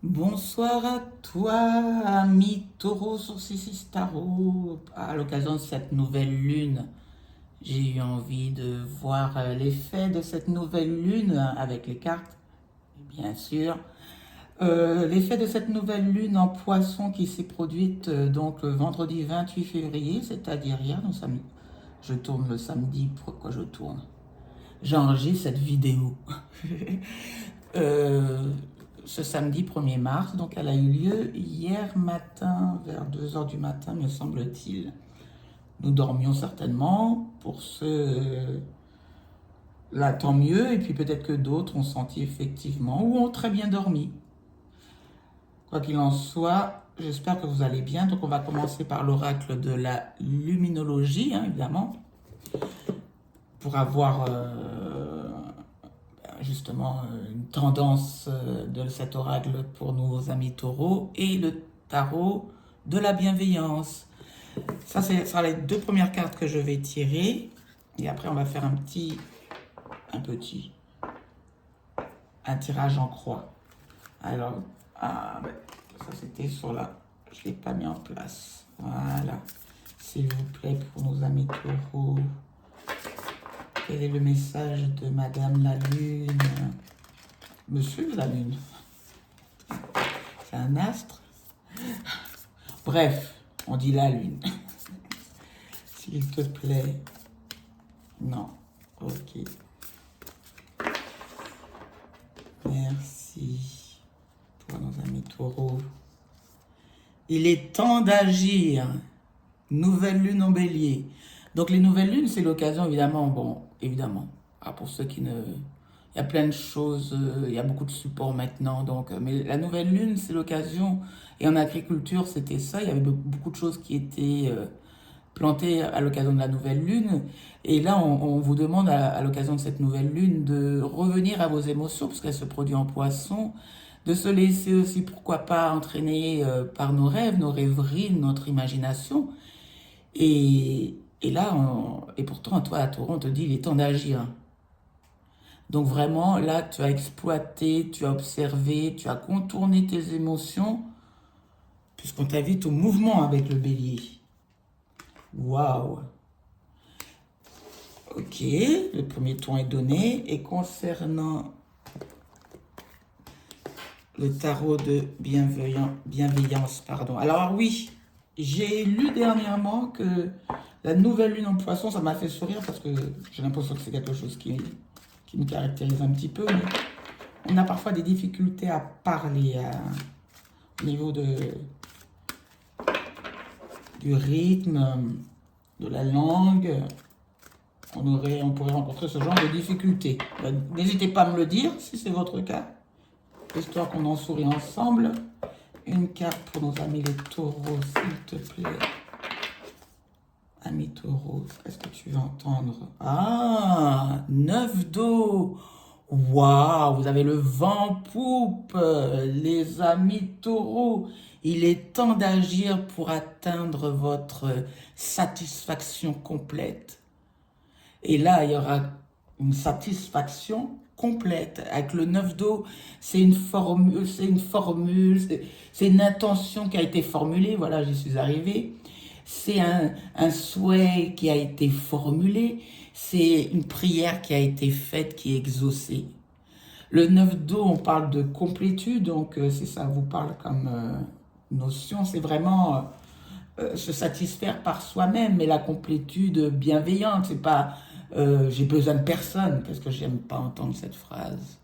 Bonsoir à toi, ami Taureau sur Sissi Tarot. À l'occasion de cette nouvelle lune, j'ai eu envie de voir l'effet de cette nouvelle lune avec les cartes, bien sûr. L'effet de cette nouvelle lune en poisson qui s'est produite donc le vendredi 28 février, c'est-à-dire hier, donc samedi. Je tourne le samedi, pourquoi je tourne? J'enregistre cette vidéo. Euh, Ce samedi 1er mars, donc elle a eu lieu hier matin, vers 2 heures du matin, me semble-t-il. Nous dormions certainement, pour ceux là tant mieux, et puis peut-être que d'autres ont senti effectivement, ou ont très bien dormi. Quoi qu'il en soit, j'espère que vous allez bien. Donc on va commencer par l'oracle de la luminologie, hein, évidemment, pour avoir justement une tendance de cet oracle pour nos amis taureaux, et le tarot de la bienveillance. Ça, ce sera les deux premières cartes que je vais tirer. Et après, on va faire un tirage en croix. Alors, ça c'était sur la... Je ne l'ai pas mis en place. Voilà. S'il vous plaît, pour nos amis taureaux. Quel est le message de Madame la Lune? Monsieur la Lune. C'est un astre. Bref, on dit la Lune. S'il te plaît. Non. Ok. Merci pour nos amis taureaux. Il est temps d'agir. Nouvelle lune en bélier. Donc les nouvelles lunes, c'est l'occasion, évidemment, bon, évidemment, pour ceux qui ne... Il y a plein de choses, il y a beaucoup de supports maintenant, donc, mais la nouvelle lune, c'est l'occasion, et en agriculture, c'était ça, il y avait beaucoup de choses qui étaient plantées à l'occasion de la nouvelle lune, et là, on vous demande, à l'occasion de cette nouvelle lune, de revenir à vos émotions, parce qu'elle se produit en poisson, de se laisser aussi, pourquoi pas, entraîner par nos rêves, nos rêveries, notre imagination, et là, et pourtant, toi, à Taureau, on te dit, il est temps d'agir. Donc vraiment, là, tu as exploité, tu as observé, tu as contourné tes émotions, puisqu'on t'invite au mouvement avec le bélier. Waouh! Ok, le premier ton est donné. Et concernant le tarot de bienveillance, pardon. Alors oui, j'ai lu dernièrement que la nouvelle lune en poisson, ça m'a fait sourire parce que j'ai l'impression que c'est quelque chose qui me caractérise un petit peu. Mais on a parfois des difficultés à parler au niveau du rythme, de la langue. On pourrait rencontrer ce genre de difficultés. N'hésitez pas à me le dire si c'est votre cas, histoire qu'on en sourie ensemble. Une carte pour nos amis les taureaux, s'il te plaît. Ami taureau, qu'est-ce que tu veux entendre? Ah, 9 d'eau. Waouh, vous avez le vent en poupe, les amis taureaux. Il est temps d'agir pour atteindre votre satisfaction complète. Et là, il y aura une satisfaction complète. Avec le 9 d'eau, c'est une formule, c'est une intention qui a été formulée. Voilà, j'y suis arrivée. C'est un souhait qui a été formulé. C'est une prière qui a été faite, qui est exaucée. Le 9 d'eau, on parle de complétude, donc si ça vous parle comme notion, c'est vraiment se satisfaire par soi-même, mais la complétude bienveillante, c'est pas j'ai besoin de personne. Qu'est-ce que j'aime pas entendre cette phrase?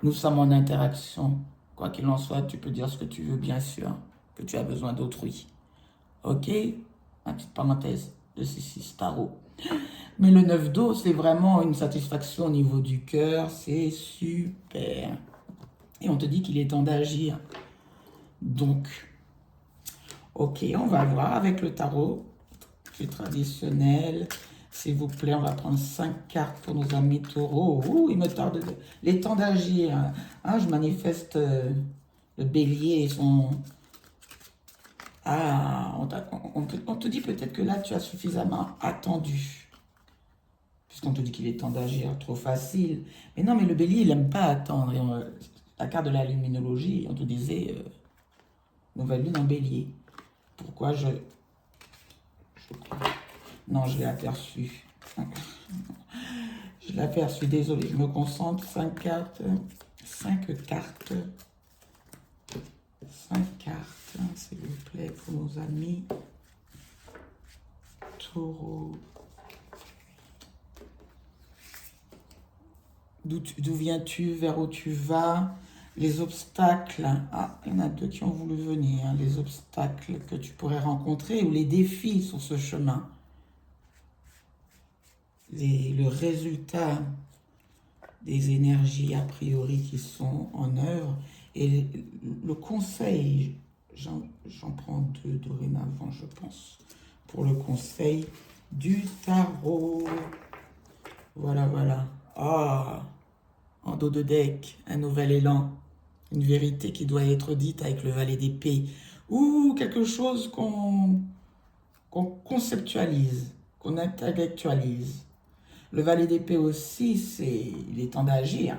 Nous sommes en interaction. Quoi qu'il en soit, tu peux dire ce que tu veux, bien sûr, que tu as besoin d'autrui. Ok? Ma petite parenthèse de Sissi Tarot. Mais le 9 d'eau, c'est vraiment une satisfaction au niveau du cœur. C'est super. Et on te dit qu'il est temps d'agir. Donc, ok, on va voir avec le tarot, qui est traditionnel. S'il vous plaît, on va prendre 5 cartes pour nos amis taureaux. Ouh, il me tarde. Les temps d'agir. Hein, je manifeste le bélier et son... Ah, on te dit peut-être que là, tu as suffisamment attendu. Puisqu'on te dit qu'il est temps d'agir, trop facile. Mais non, mais le bélier, il n'aime pas attendre. la carte de la luminologie, on te disait nouvelle lune en bélier. Pourquoi non, je l'ai aperçu. Je l'ai aperçu, désolé, je me concentre. 5 cartes. 5 cartes. 5 cartes, s'il vous plaît, pour nos amis. Taureau. D'où viens-tu? Vers où tu vas? Les obstacles. Ah, il y en a deux qui ont voulu venir. Hein, les obstacles que tu pourrais rencontrer ou les défis sur ce chemin. Le résultat des énergies a priori qui sont en œuvre. Et le conseil, j'en prends deux dorénavant, je pense, pour le conseil du tarot. Voilà, voilà. Ah, en dos de deck, un nouvel élan, une vérité qui doit être dite avec le valet d'épée, ou quelque chose qu'on conceptualise, qu'on intellectualise. Le valet d'épée aussi, il est temps d'agir.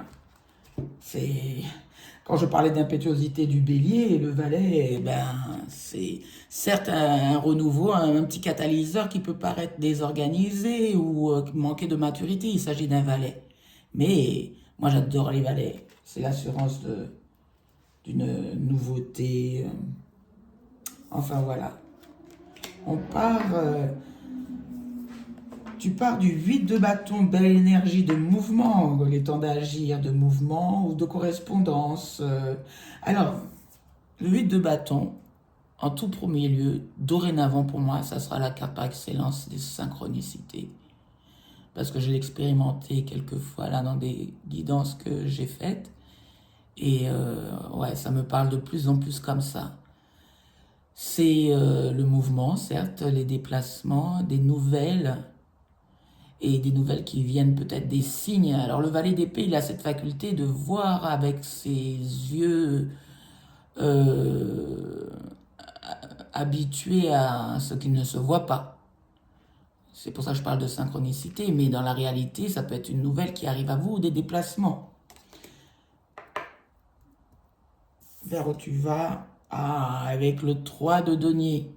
Quand je parlais d'impétuosité du bélier, le valet, c'est certes un renouveau, un petit catalyseur qui peut paraître désorganisé ou manquer de maturité. Il s'agit d'un valet. Mais moi, j'adore les valets. C'est l'assurance d'une nouveauté. Enfin, voilà. On part... tu pars du 8 de bâton, belle énergie de mouvement, les temps d'agir, de mouvement ou de correspondance. Alors, le 8 de bâton, en tout premier lieu, dorénavant pour moi, ça sera la carte par excellence des synchronicités. Parce que je l'ai expérimenté quelques fois là dans des guidances que j'ai faites. Et ouais, ça me parle de plus en plus comme ça. C'est le mouvement, certes, les déplacements, des nouvelles et des nouvelles qui viennent peut-être des signes. Alors le valet d'épée, il a cette faculté de voir avec ses yeux habitués à ce qui ne se voit pas. C'est pour ça que je parle de synchronicité, mais dans la réalité, ça peut être une nouvelle qui arrive à vous ou des déplacements. Vers où tu vas? Ah, avec le 3 de denier.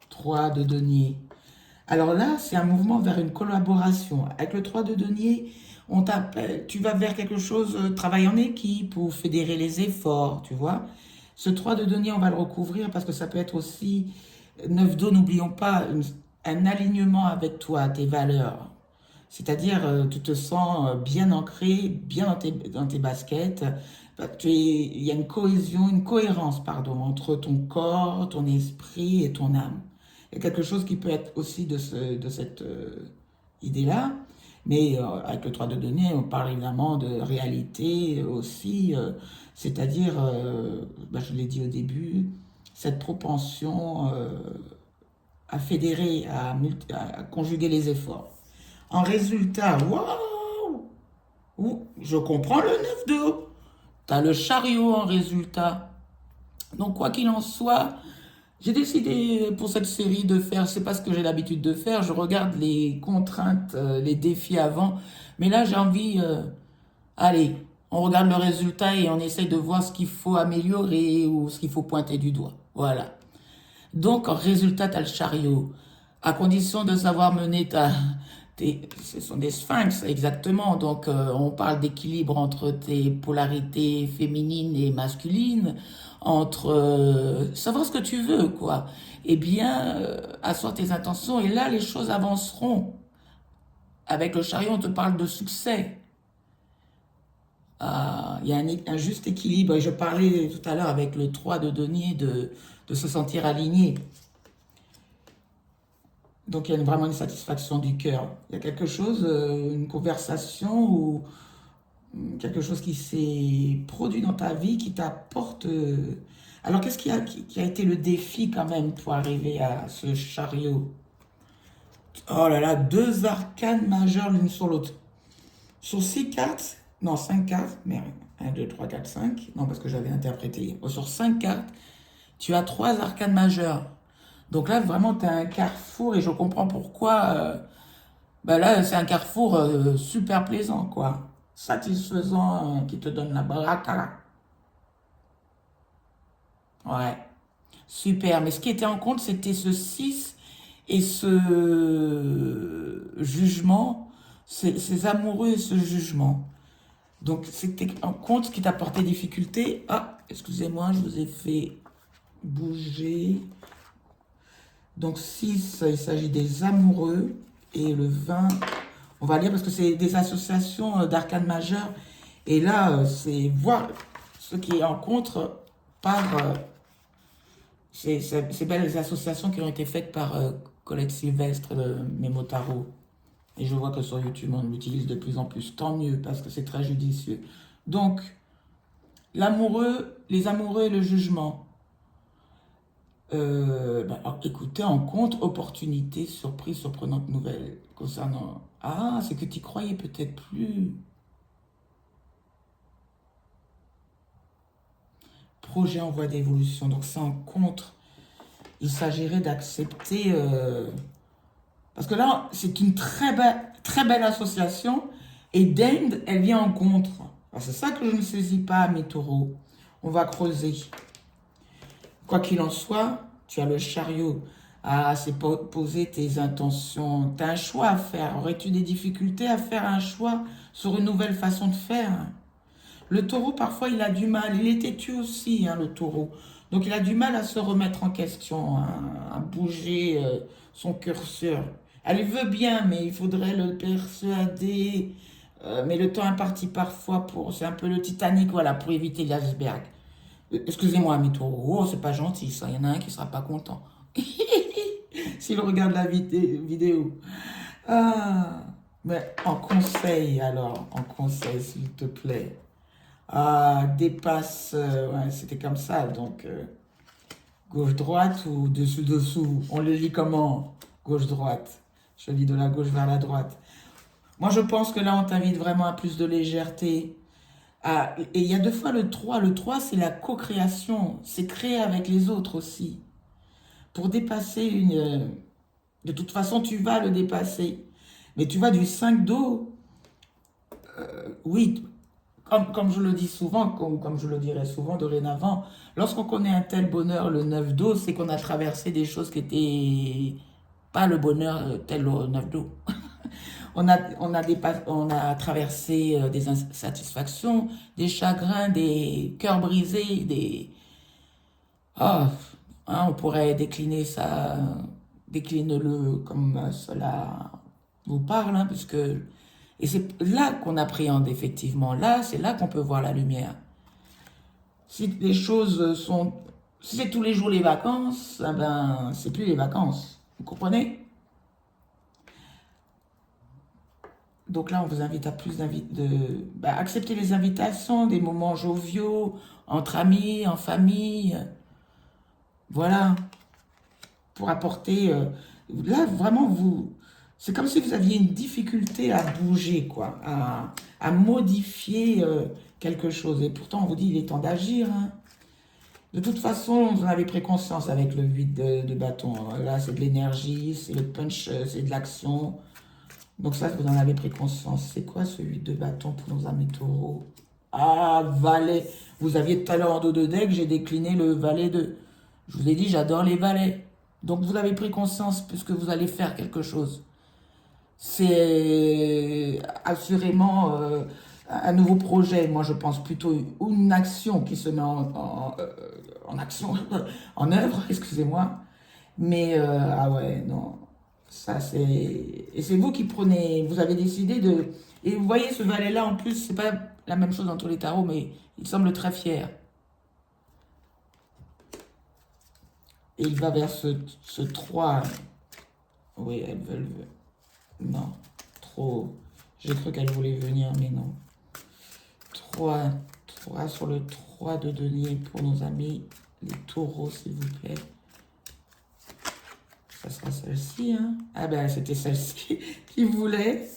3 de denier. Alors là, c'est un mouvement vers une collaboration. Avec le 3 de denier, on t'appelle, tu vas vers quelque chose, travail en équipe ou fédérer les efforts, tu vois. Ce 3 de denier, on va le recouvrir parce que ça peut être aussi 9 d'eau, n'oublions pas, un alignement avec toi, tes valeurs. C'est-à-dire, tu te sens bien ancré, bien dans tes baskets. Il y a une cohésion, une cohérence, pardon, entre ton corps, ton esprit et ton âme. Il y a quelque chose qui peut être aussi de cette idée-là. Mais avec le 3 de données, on parle évidemment de réalité aussi. C'est-à-dire, je l'ai dit au début, cette propension à fédérer, à conjuguer les efforts. En résultat, waouh, je comprends le 9 de haut. Tu as le chariot en résultat. Donc, quoi qu'il en soit, j'ai décidé pour cette série de faire, c'est pas ce que j'ai l'habitude de faire, je regarde les contraintes, les défis avant, mais là j'ai envie, allez, on regarde le résultat et on essaye de voir ce qu'il faut améliorer ou ce qu'il faut pointer du doigt. Voilà. Donc, en résultat, tu as le chariot. À condition de savoir mener ce sont des sphinx, exactement. Donc, on parle d'équilibre entre tes polarités féminines et masculines, entre savoir ce que tu veux, quoi. Eh bien, asseoir tes intentions, et là, les choses avanceront. Avec le chariot, on te parle de succès. Il y a un juste équilibre. Et je parlais tout à l'heure avec le 3 de denier de se sentir aligné. Donc il y a vraiment une satisfaction du cœur. Il y a quelque chose, une conversation ou quelque chose qui s'est produit dans ta vie qui t'apporte... Alors qu'est-ce qui a été le défi quand même pour arriver à ce chariot? Oh là là, 2 arcanes majeures l'une sur l'autre. Sur 6 cartes, non 5 cartes, mais 1, 2, 3, 4, 5, non parce que j'avais interprété. Sur 5 cartes, tu as 3 arcanes majeures. Donc là, vraiment, tu as un carrefour et je comprends pourquoi. Là, c'est un carrefour super plaisant, quoi. Satisfaisant, qui te donne la baraka. Ouais. Super. Mais ce qui était en compte, c'était ce 6 et ce jugement, ces amoureux et ce jugement. Donc, c'était en compte ce qui t'a porté difficulté. Ah, excusez-moi, je vous ai fait bouger. Donc, 6, il s'agit des amoureux. Et le 20, on va lire parce que c'est des associations d'arcanes majeures. Et là, c'est voir ce qui est en contre par ces belles associations qui ont été faites par Colette Sylvestre, Mémotaro. Et je vois que sur YouTube, on l'utilise de plus en plus. Tant mieux, parce que c'est très judicieux. Donc, l'amoureux, les amoureux et le jugement. Écoutez, en contre, opportunité, surprise, surprenante nouvelle concernant... Ah, c'est que tu croyais peut-être plus. Projet en voie d'évolution. Donc, c'est en contre. Il s'agirait d'accepter... parce que là, c'est une très belle association. Et Dend, elle vient en contre. C'est ça que je ne saisis pas, mes taureaux. On va creuser. Quoi qu'il en soit, tu as le chariot. Ah, c'est poser tes intentions. Tu as un choix à faire. Aurais-tu des difficultés à faire un choix sur une nouvelle façon de faire? Le taureau, parfois, il a du mal. Il est têtu aussi, hein, le taureau. Donc, il a du mal à se remettre en question, hein, à bouger son curseur. Elle veut bien, mais il faudrait le persuader. Mais le temps imparti parfois pour... C'est un peu le Titanic, voilà, pour éviter l'iceberg. Excusez-moi, mes taureaux. Oh, c'est pas gentil, ça. Il y en a un qui sera pas content. S'il regarde la vidéo. Ah, mais en conseil, alors. En conseil, s'il te plaît. Ah, dépasse, ouais, c'était comme ça, donc gauche-droite ou dessus-dessous, on le lit comment? Gauche-droite, je lis de la gauche vers la droite. Moi je pense que là on t'invite vraiment à plus de légèreté. Ah, et il y a deux fois le 3 c'est la co-création, c'est créer avec les autres aussi. Pour dépasser une... de toute façon tu vas le dépasser, mais tu vas du 5 d'eau, oui, comme je le dis souvent, comme je le dirai souvent dorénavant, lorsqu'on connaît un tel bonheur, le 9 d'eau, c'est qu'on a traversé des choses qui étaient pas le bonheur tel le 9 d'eau. On a traversé des insatisfactions, des chagrins, des cœurs brisés, des... Ah, hein, on pourrait décliner ça, décline-le comme cela vous parle, hein, puisque... Et c'est là qu'on appréhende effectivement. Là, c'est là qu'on peut voir la lumière. Si les choses sont... Si c'est tous les jours les vacances, eh ben, c'est plus les vacances. Vous comprenez? Donc là, on vous invite à accepter les invitations, des moments joviaux, entre amis, en famille. Voilà, pour apporter... là, vraiment, vous... C'est comme si vous aviez une difficulté à bouger, quoi, à modifier quelque chose. Et pourtant, on vous dit, il est temps d'agir, hein. De toute façon, vous en avez pris conscience avec le 8 de bâton. Là, c'est de l'énergie, c'est le punch, c'est de l'action. Donc ça, vous en avez pris conscience. C'est quoi ce 8 de bâton pour nos amis taureaux? Ah, valet. Vous aviez tout à l'heure en dos de deck, j'ai décliné le valet de... Je vous ai dit, j'adore les valets. Donc vous avez pris conscience puisque vous allez faire quelque chose. C'est assurément un nouveau projet. Moi, je pense plutôt une action qui se met en action, en œuvre, excusez-moi. Mais, ah ouais, non. Ça, c'est... Et c'est vous qui prenez... Vous avez décidé de... Et vous voyez, ce valet-là, en plus, c'est pas la même chose dans tous les tarots, mais il semble très fier. Et il va vers ce 3. Oui, elles veulent... Non, trop. J'ai cru qu'elle voulait venir, mais non. 3, 3 sur le 3 de denier pour nos amis, les taureaux, s'il vous plaît. Ça sera celle-ci, hein. Ah ben, c'était celle-ci qui voulait.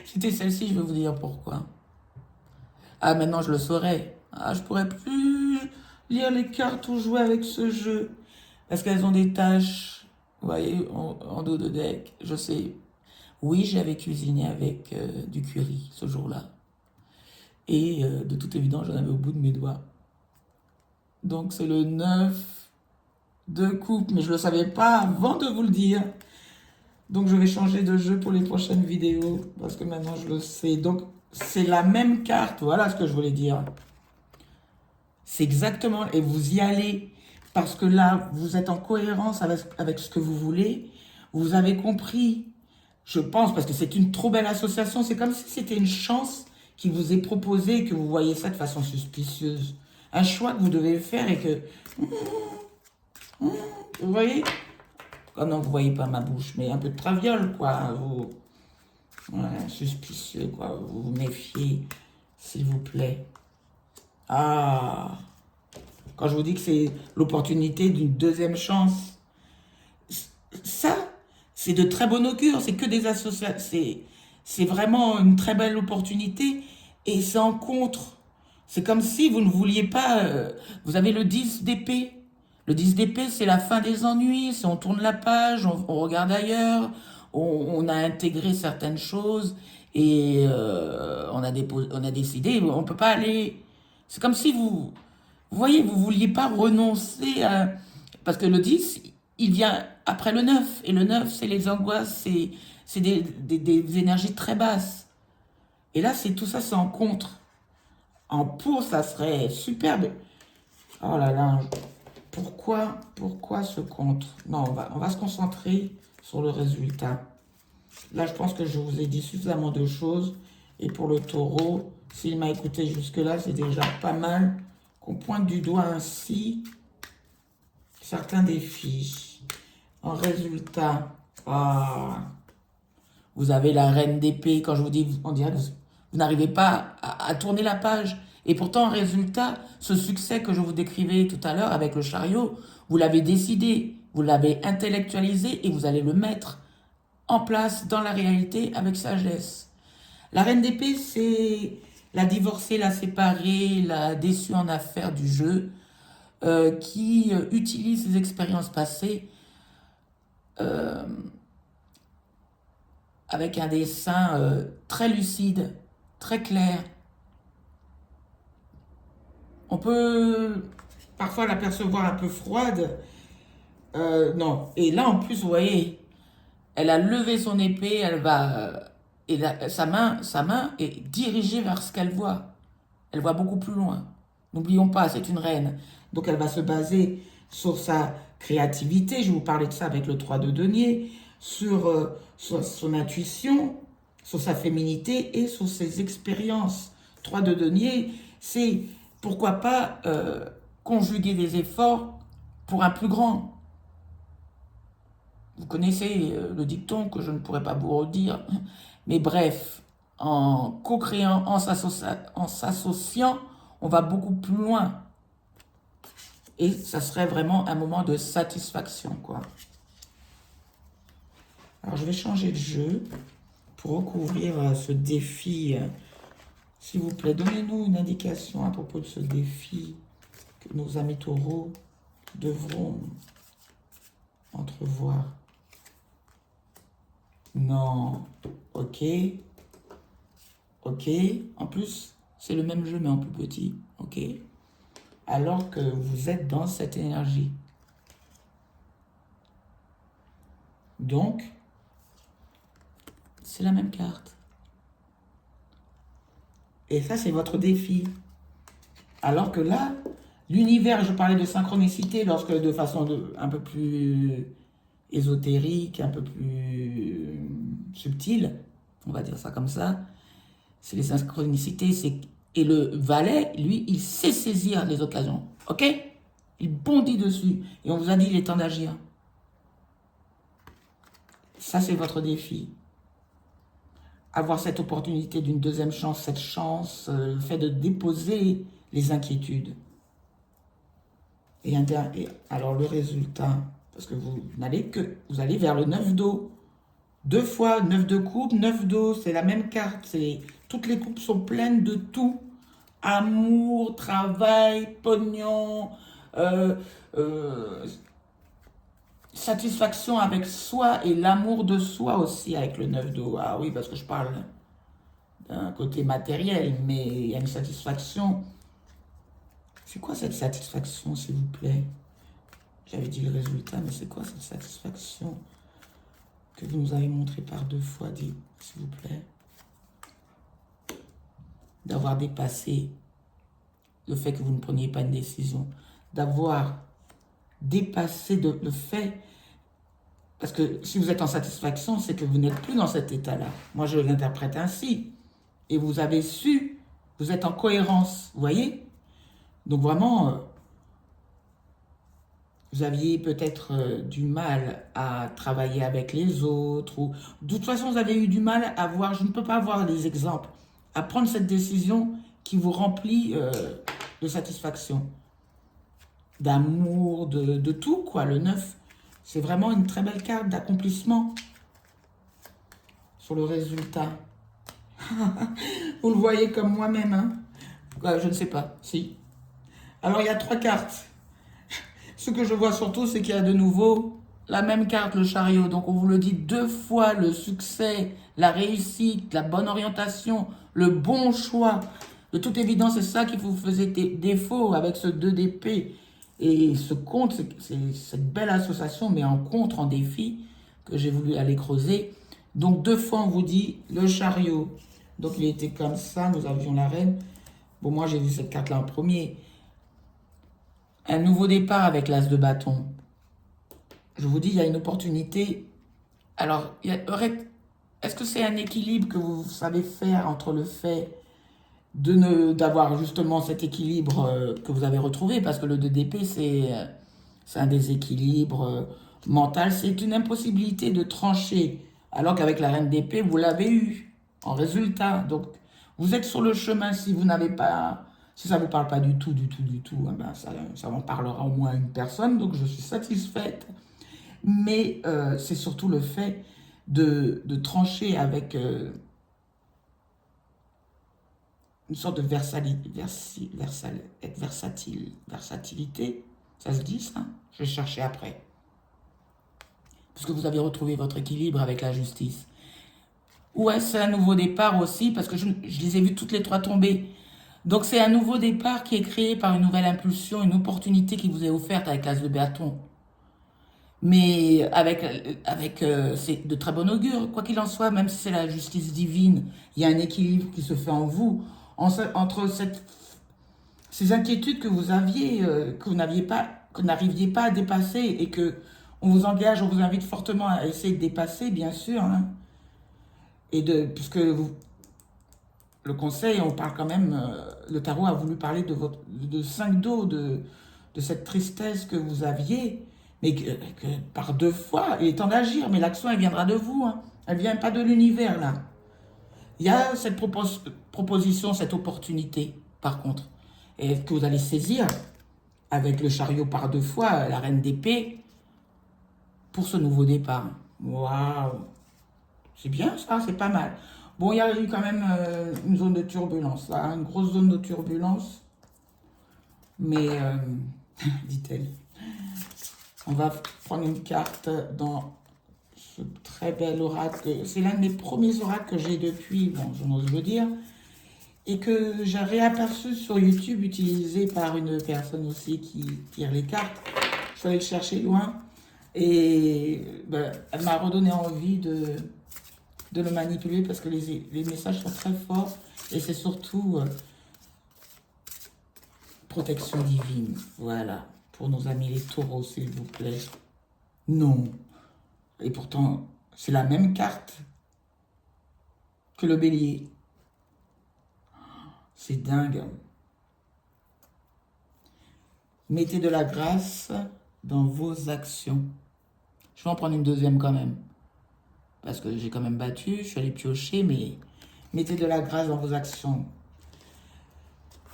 C'était celle-ci, je vais vous dire pourquoi. Ah, maintenant, je le saurais. Ah, je pourrais plus lire les cartes ou jouer avec ce jeu. Parce qu'elles ont des taches, vous voyez, en dos de deck. Je sais. Oui, j'avais cuisiné avec du curry ce jour-là. Et de toute évidence, j'en avais au bout de mes doigts. Donc, c'est le 9 de coupe. Mais je ne le savais pas avant de vous le dire. Donc, je vais changer de jeu pour les prochaines vidéos. Parce que maintenant, je le sais. Donc, c'est la même carte. Voilà ce que je voulais dire. C'est exactement... Et vous y allez. Parce que là, vous êtes en cohérence avec ce que vous voulez. Vous avez compris. Je pense, parce que c'est une trop belle association. C'est comme si c'était une chance qui vous est proposée et que vous voyez ça de façon suspicieuse. Un choix que vous devez faire et que... Vous voyez? Oh non, vous voyez pas ma bouche, mais un peu de traviole, quoi. Vous... Ouais, suspicieux, quoi. Vous vous méfiez, s'il vous plaît. Ah! Quand je vous dis que c'est l'opportunité d'une deuxième chance, ça, c'est de très bon augure. C'est que des associations. C'est vraiment une très belle opportunité et c'est en contre. C'est comme si vous ne vouliez pas... vous avez le 10 d'épée. Le 10 d'épée, c'est la fin des ennuis. C'est on tourne la page, on regarde ailleurs, on a intégré certaines choses et on a décidé, on ne peut pas aller... C'est comme si vous voyez, vous ne vouliez pas renoncer à... Parce que le 10, il vient après le 9. Et le 9, c'est les angoisses, c'est des énergies très basses. Et là, c'est tout ça, c'est en contre. En pour, ça serait superbe. Oh là là, pourquoi ce contre? Non, on va se concentrer sur le résultat. Là, je pense que je vous ai dit suffisamment de choses. Et pour le taureau, s'il m'a écouté jusque-là, c'est déjà pas mal qu'on pointe du doigt ainsi certains défis. En résultat, vous avez la reine d'épée. Quand je vous dis, on dirait que vous n'arrivez pas à tourner la page. Et pourtant, en résultat, ce succès que je vous décrivais tout à l'heure avec le chariot, vous l'avez décidé, vous l'avez intellectualisé et vous allez le mettre en place dans la réalité avec sagesse. La reine d'épée, c'est la divorcée, la séparée, la déçue en affaires du jeu, qui utilise ses expériences passées avec un dessin très lucide, très clair. On peut parfois l'apercevoir un peu froide. Non. Et là, en plus, vous voyez, elle a levé son épée, elle va... et sa main est dirigée vers ce qu'elle voit. Elle voit beaucoup plus loin. N'oublions pas, c'est une reine. Donc, elle va se baser sur sa créativité. Je vais vous parler de ça avec le 3 de denier. Sur son intuition, sur sa féminité et sur ses expériences. 3 de denier, c'est pourquoi pas conjuguer des efforts pour un plus grand. Vous connaissez le dicton que je ne pourrais pas vous redire. Mais bref, en co-créant, en s'associant, on va beaucoup plus loin. Et ça serait vraiment un moment de satisfaction, quoi. Alors, je vais changer de jeu pour recouvrir ce défi. S'il vous plaît, donnez-nous une indication à propos de ce défi que nos amis taureaux devront entrevoir. Non. Ok. Ok. En plus, c'est le même jeu, mais en plus petit. Ok. Alors que vous êtes dans cette énergie. Donc, c'est la même carte. Et ça, c'est votre défi. Alors que là, l'univers, je parlais de synchronicité lorsque de façon un peu plus ésotérique, un peu plus subtile, on va dire ça comme ça, c'est les synchronicités. Et le valet, lui, il sait saisir les occasions. Ok? Il bondit dessus. Et on vous a dit, il est temps d'agir. Ça, c'est votre défi. Avoir cette opportunité d'une deuxième chance, cette chance, le fait de déposer les inquiétudes. Et alors le résultat, parce que vous allez vers le 9 d'eau. Deux fois 9 de coupe, 9 d'eau, c'est la même carte. Toutes les coupes sont pleines de tout. Amour, travail, pognon, satisfaction avec soi et l'amour de soi aussi avec le 9 d'eau. Ah oui, parce que je parle d'un côté matériel, mais il y a une satisfaction C'est quoi cette satisfaction, s'il vous plaît? J'avais dit le résultat, mais c'est quoi cette satisfaction que vous nous avez montré par 2 fois, dit, s'il vous plaît? D'avoir dépassé le fait que vous ne preniez pas une décision. D'avoir dépassé le fait... Parce que si vous êtes en satisfaction, c'est que vous n'êtes plus dans cet état-là. Moi, je l'interprète ainsi. Et vous avez su, vous êtes en cohérence, vous voyez? Donc vraiment, vous aviez peut-être du mal à travailler avec les autres. Ou de toute façon, vous avez eu du mal à voir, je ne peux pas avoir les exemples, à prendre cette décision qui vous remplit de satisfaction, d'amour, de tout, quoi. Le 9, c'est vraiment une très belle carte d'accomplissement sur le résultat. Vous le voyez comme moi-même, hein? Ouais, je ne sais pas, si. Alors, il y a 3 cartes. Ce que je vois surtout, c'est qu'il y a de nouveau la même carte, le chariot. Donc, on vous le dit 2 fois, le succès, la réussite, la bonne orientation, le bon choix. De toute évidence, c'est ça qui vous faisait défaut avec ce 2 d'épée. Et ce compte, c'est cette belle association, mais en contre, en défi, que j'ai voulu aller creuser. Donc, 2 fois, on vous dit le chariot. Donc, il était comme ça, nous avions la reine. Bon, moi, j'ai vu cette carte-là en premier. Un nouveau départ avec l'as de bâton. Je vous dis, il y a une opportunité. Alors, est-ce que c'est un équilibre que vous savez faire entre le fait d'avoir justement cet équilibre que vous avez retrouvé? Parce que le 2 d'épée, c'est un déséquilibre mental. C'est une impossibilité de trancher. Alors qu'avec la reine d'épée, vous l'avez eu en résultat. Donc, vous êtes sur le chemin si vous n'avez pas... Si ça ne vous parle pas du tout, eh ben ça en parlera au moins à une personne, donc je suis satisfaite. Mais c'est surtout le fait de trancher avec une sorte de versatilité. Ça se dit, ça? Je vais chercher après. Parce que vous avez retrouvé votre équilibre avec la justice. Ou est-ce un nouveau départ aussi? Parce que je les ai vus toutes les 3 tomber. Donc, c'est un nouveau départ qui est créé par une nouvelle impulsion, une opportunité qui vous est offerte avec l'as de bâton. Mais c'est de très bon augure. Quoi qu'il en soit, même si c'est la justice divine, il y a un équilibre qui se fait en vous. Entre ces inquiétudes que vous aviez, que vous n'arriviez pas à dépasser et que on vous engage, on vous invite fortement à essayer de dépasser, bien sûr. Hein, puisque le conseil, on parle quand même, le tarot a voulu parler de 5 dos, de cette tristesse que vous aviez, mais que par 2 fois, il est temps d'agir, mais l'action, elle viendra de vous, hein. Elle ne vient pas de l'univers, là. Il y a cette proposition, cette opportunité, par contre, et que vous allez saisir avec le chariot par 2 fois, la reine d'épée, pour ce nouveau départ. Waouh! C'est bien ça, c'est pas mal. Bon, il y a eu quand même une zone de turbulence, là, une grosse zone de turbulence. Mais, dit-elle, on va prendre une carte dans ce très bel oracle. C'est l'un des premiers oracles que j'ai depuis, bon, je n'ose le dire, et que j'ai réaperçu sur YouTube, utilisé par une personne aussi qui tire les cartes. Je suis allée le chercher loin, et ben, elle m'a redonné envie de le manipuler parce que les messages sont très forts et c'est surtout protection divine. Voilà, pour nos amis les taureaux, s'il vous plaît. Non. Et pourtant, c'est la même carte que le bélier. C'est dingue. Mettez de la grâce dans vos actions. Je vais en prendre une deuxième quand même. Parce que j'ai quand même battu, je suis allé piocher, mais mettez de la grâce dans vos actions.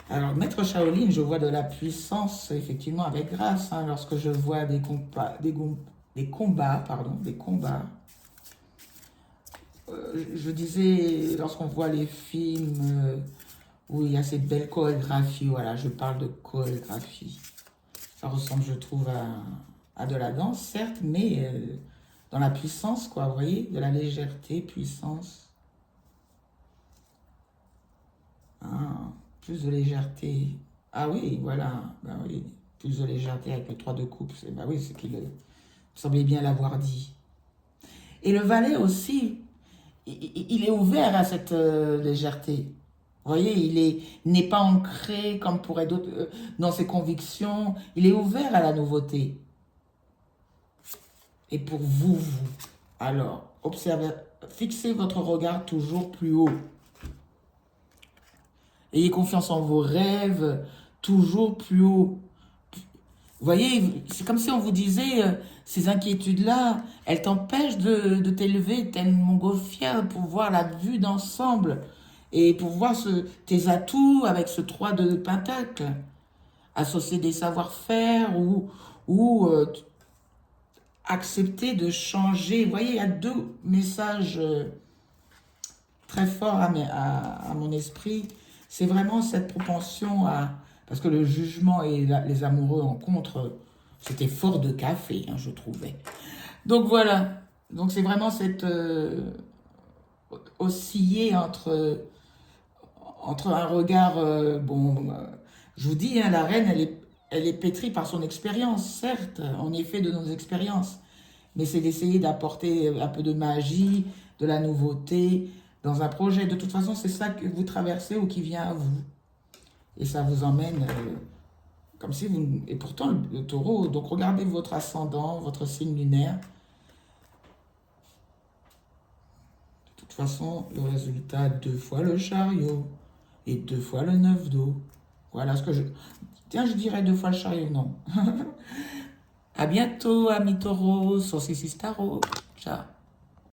Alors, Maître Shaolin, je vois de la puissance, effectivement, avec grâce. Hein, lorsque je vois des combats. Je disais, lorsqu'on voit les films où il y a cette belle chorégraphie, voilà, je parle de chorégraphie. Ça ressemble, je trouve, à de la danse, certes, mais dans la puissance, quoi, vous voyez, de la légèreté, puissance. Ah, plus de légèreté, Ah oui, voilà. Ben oui. Plus de légèreté avec le 3 de coupe. Ben oui, c'est qu'il semblait bien l'avoir dit. Et le valet aussi, il est ouvert à cette légèreté. Vous voyez, n'est pas ancré comme pourrait d'autres dans ses convictions. Il est ouvert à la nouveauté. Et pour vous, alors, observez, fixez votre regard toujours plus haut. Ayez confiance en vos rêves, toujours plus haut. Vous voyez, c'est comme si on vous disait, ces inquiétudes-là, elles t'empêchent de t'élever tel montgolfière pour voir la vue d'ensemble et pour voir tes atouts avec ce 3 de pentacle, associer des savoir-faire ou accepter de changer. Vous voyez, il y a deux messages très forts à mon esprit. C'est vraiment cette propension à... Parce que le jugement et les amoureux en contre, c'était fort de café, hein, je trouvais. Donc voilà. Donc c'est vraiment cette... osciller entre un regard... je vous dis, hein, la reine, elle est pétrie par son expérience, certes. On est fait de nos expériences. Mais c'est d'essayer d'apporter un peu de magie, de la nouveauté dans un projet. De toute façon, c'est ça que vous traversez ou qui vient à vous. Et ça vous emmène comme si vous... Et pourtant, le taureau, donc regardez votre ascendant, votre signe lunaire. De toute façon, le résultat, 2 fois le chariot et 2 fois le 9 d'eau. Voilà ce que je... Tiens, je dirais 2 fois le chariot, non. À bientôt, amis taureaux, sur Sissi Tarot. Ciao.